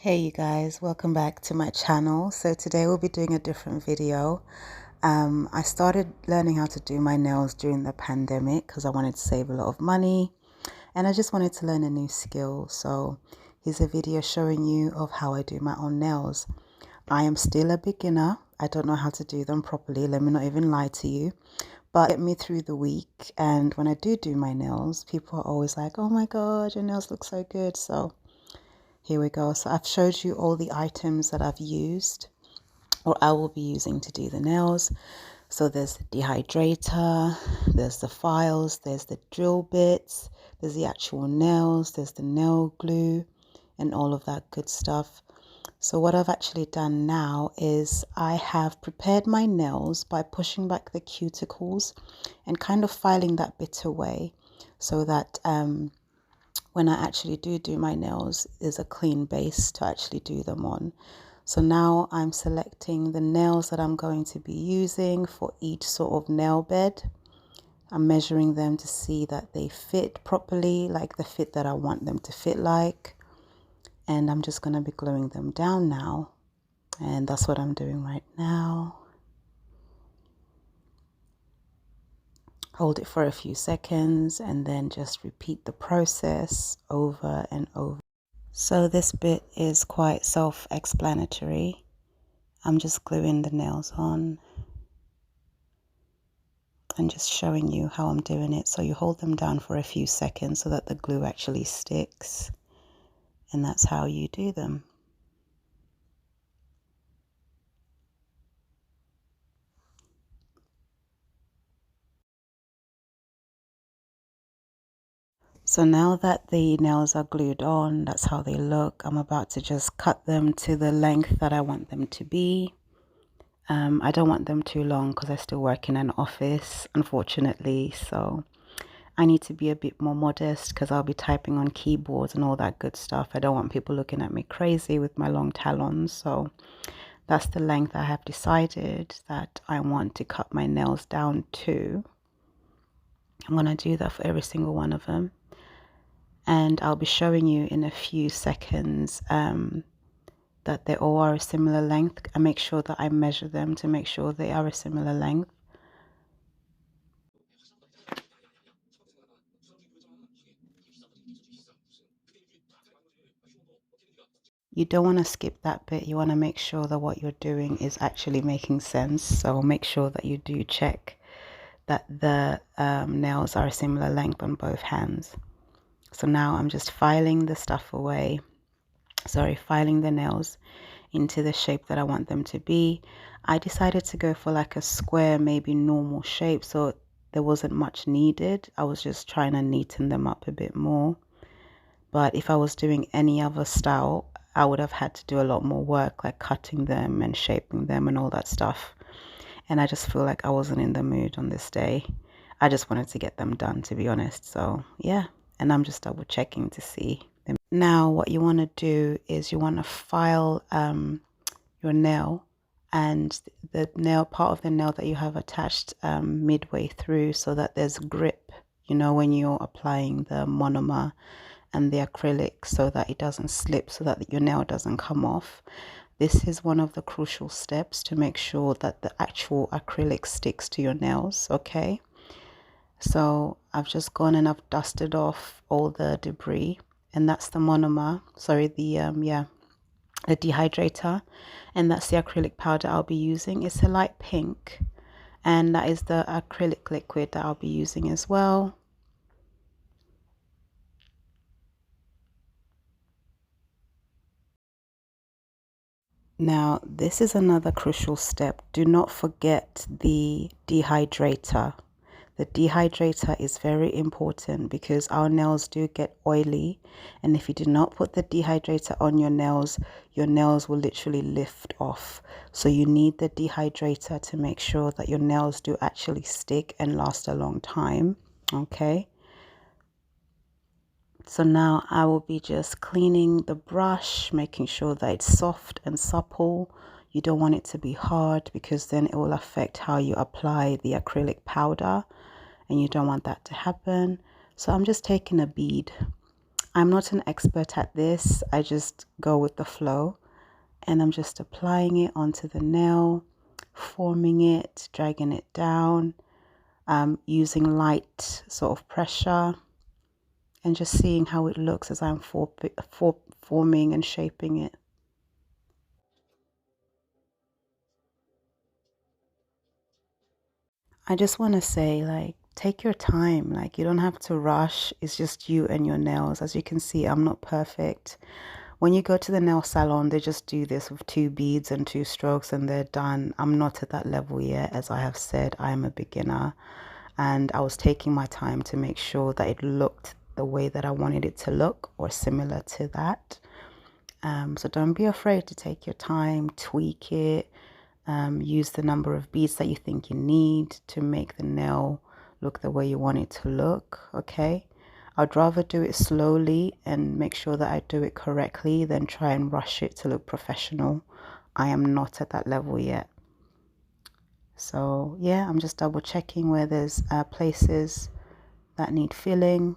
Hey you guys, welcome back to my channel. So today we'll be doing a different video. I started learning how to do my nails during the pandemic because I wanted to save a lot of money and I just wanted to learn a new skill. So here's a video showing you of how I do my own nails. I am still a beginner. I don't know how to do them properly. Let me not even lie to you. But get me through the week, and when I do my nails, people are always like, oh my god, your nails look so good. So here we go. So I've showed you all the items that I've used or I will be using to do the nails. So there's the dehydrator, there's the files, there's the drill bits, there's the actual nails, there's the nail glue and all of that good stuff. So what I've actually done now is I have prepared my nails by pushing back the cuticles and kind of filing that bit away so that when I actually do my nails is a clean base to actually do them on. So now I'm selecting the nails that I'm going to be using for each sort of nail bed. I'm measuring them to see that they fit properly, like the fit that I want them to fit like. And I'm just going to be gluing them down now. And that's what I'm doing right now. Hold it for a few seconds and then just repeat the process over and over. So this bit is quite self-explanatory. I'm just gluing the nails on and just showing you how I'm doing it. So you hold them down for a few seconds so that the glue actually sticks, and that's how you do them. So now that the nails are glued on, that's how they look. I'm about to just cut them to the length that I want them to be. I don't want them too long because I still work in an office, unfortunately. So I need to be a bit more modest because I'll be typing on keyboards and all that good stuff. I don't want people looking at me crazy with my long talons. So that's the length I have decided that I want to cut my nails down to. I'm going to do that for every single one of them. And I'll be showing you in a few seconds that they all are a similar length. I make sure that I measure them to make sure they are a similar length. You don't want to skip that bit. You want to make sure that what you're doing is actually making sense. So make sure that you do check that the nails are a similar length on both hands. So now I'm just filing the stuff away. Sorry, filing the nails into the shape that I want them to be. I decided to go for like a square, maybe normal shape. So there wasn't much needed. I was just trying to neaten them up a bit more. But if I was doing any other style, I would have had to do a lot more work, like cutting them and shaping them and all that stuff. And I just feel like I wasn't in the mood on this day. I just wanted to get them done, to be honest. So yeah, and I'm just double checking to see them. Now what you want to do is you want to file your nail and the nail part of the nail that you have attached midway through so that there's grip, you know, when you're applying the monomer and the acrylic, so that it doesn't slip, so that your nail doesn't come off. This is one of the crucial steps to make sure that the actual acrylic sticks to your nails. Okay, so I've just gone and I've dusted off all the debris, and that's the monomer, sorry, the the dehydrator, and that's the acrylic powder I'll be using. It's a light pink, and that is the acrylic liquid that I'll be using as well. Now, this is another crucial step. Do not forget the dehydrator. The dehydrator is very important because our nails do get oily. And if you do not put the dehydrator on your nails will literally lift off. So you need the dehydrator to make sure that your nails do actually stick and last a long time. Okay. So now I will be just cleaning the brush, making sure that it's soft and supple. You don't want it to be hard because then it will affect how you apply the acrylic powder, and you don't want that to happen. So I'm just taking a bead I'm not an expert at this. I just go with the flow, and I'm just applying it onto the nail, forming it, dragging it down, using light sort of pressure, and just seeing how it looks as I'm forming and shaping it. I just want to say, like, take your time. Like, you don't have to rush. It's just you and your nails. As you can see, I'm not perfect. When you go to the nail salon, they just do this with 2 beads and 2 strokes and they're done. I'm not at that level yet. As I have said, I am a beginner, and I was taking my time to make sure that it looked the way that I wanted it to look or similar to that. So don't be afraid to take your time, tweak it, use the number of beads that you think you need to make the nail look the way you want it to look, okay? I'd rather do it slowly and make sure that I do it correctly than try and rush it to look professional. I am not at that level yet. So yeah, I'm just double checking where there's places that need filling,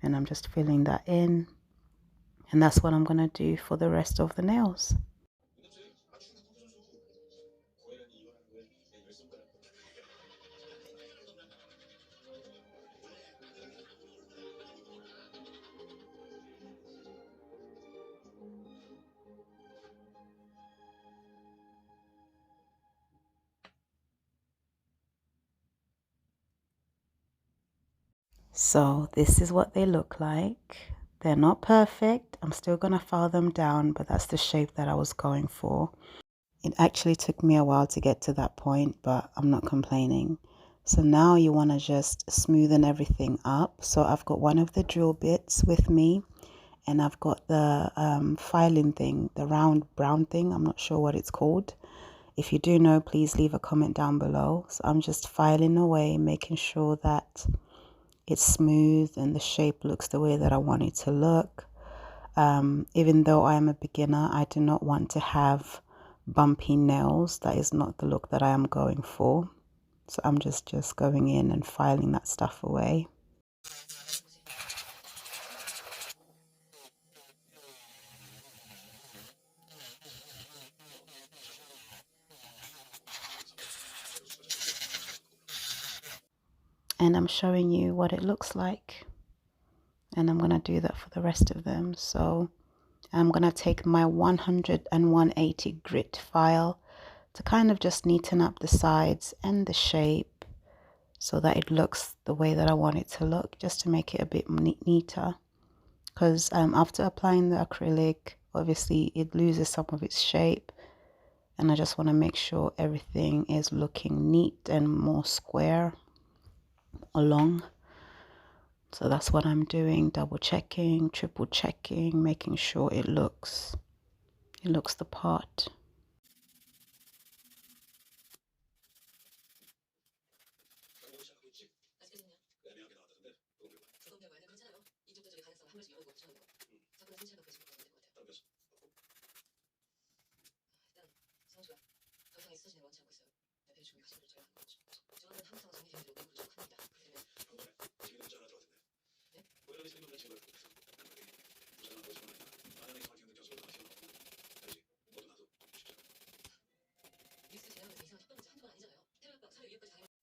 and I'm just filling that in. And that's what I'm going to do for the rest of the nails. So this is what they look like. They're not perfect. I'm still going to file them down, but that's the shape that I was going for. It actually took me a while to get to that point, but I'm not complaining. So now you want to just smoothen everything up. So I've got one of the drill bits with me, and I've got the filing thing, the round brown thing. I'm not sure what it's called. If you do know, please leave a comment down below. So I'm just filing away, making sure that it's smooth and the shape looks the way that I want it to look. Even though I am a beginner, I do not want to have bumpy nails. That is not the look that I am going for. So I'm just going in and filing that stuff away. And I'm showing you what it looks like. And I'm going to do that for the rest of them. So I'm going to take my 100 and 180 grit file to kind of just neaten up the sides and the shape so that it looks the way that I want it to look, just to make it a bit neater. Because after applying the acrylic, obviously it loses some of its shape, and I just want to make sure everything is looking neat and more square along. So that's what I'm doing, double checking, triple checking, making sure it looks the part.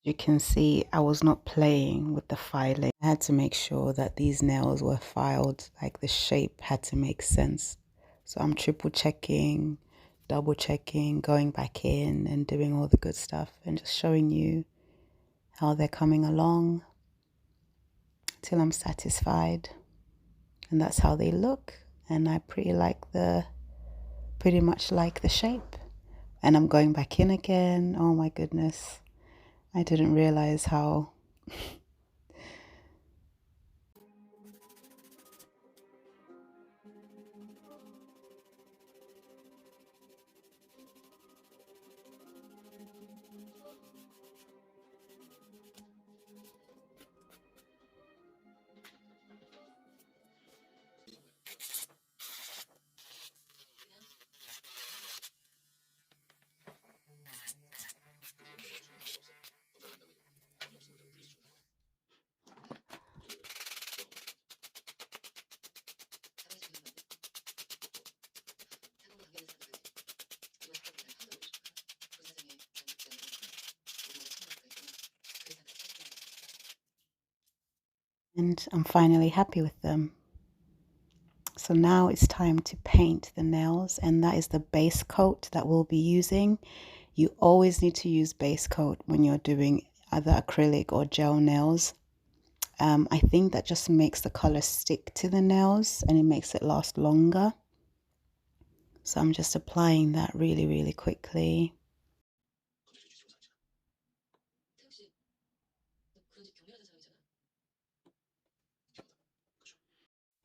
You can see I was not playing with the filing. I had to make sure that these nails were filed, like the shape had to make sense. So I'm triple checking, double checking, going back in and doing all the good stuff and just showing you how they're coming along till I'm satisfied. And that's how they look. And I pretty much like the shape. And I'm going back in again. Oh my goodness. I didn't realize how And I'm finally happy with them. So now it's time to paint the nails, and that is the base coat that we'll be using. You always need to use base coat when you're doing either acrylic or gel nails. I think that just makes the color stick to the nails and it makes it last longer. So I'm just applying that really, really quickly.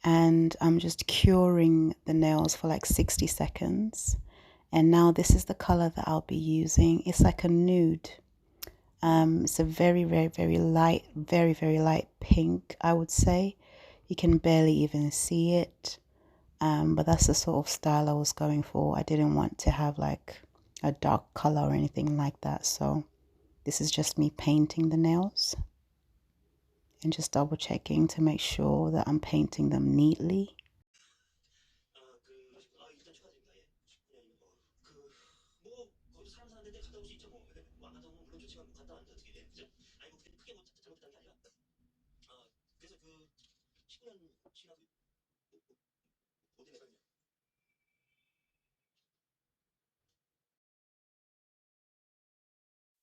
And I'm just curing the nails for like 60 seconds. And now this is the color that I'll be using. It's like a nude. It's a very, very, very light pink, I would say. You can barely even see it. But that's the sort of style I was going for. I didn't want to have like a dark color or anything like that. So this is just me painting the nails and just double checking to make sure that I'm painting them neatly.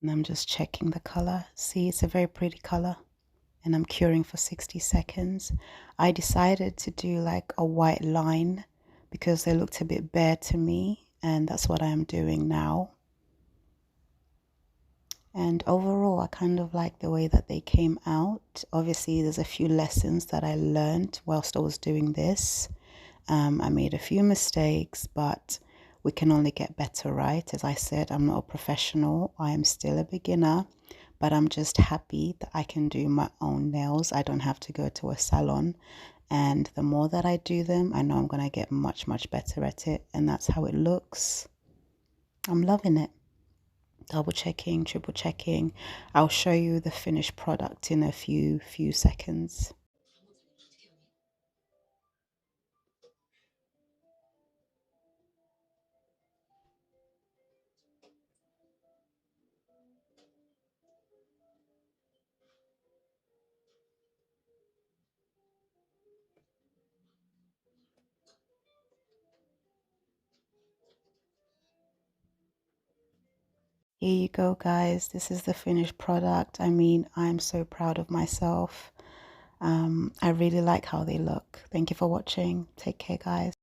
And I'm just checking the color. See, it's a very pretty color. And I'm curing for 60 seconds. I decided to do like a white line because they looked a bit bare to me, and that's what I am doing now. And overall, I kind of like the way that they came out. Obviously, there's a few lessons that I learned whilst I was doing this. I made a few mistakes, but we can only get better, right? As I said, I'm not a professional. I am still a beginner, but I'm just happy that I can do my own nails. I don't have to go to a salon. And the more that I do them, I know I'm going to get much, much better at it. And that's how it looks. I'm loving it. Double checking, triple checking. I'll show you the finished product in a few seconds. Here you go, guys. This is the finished product. I mean, I'm so proud of myself. I really like how they look. Thank you for watching. Take care, guys.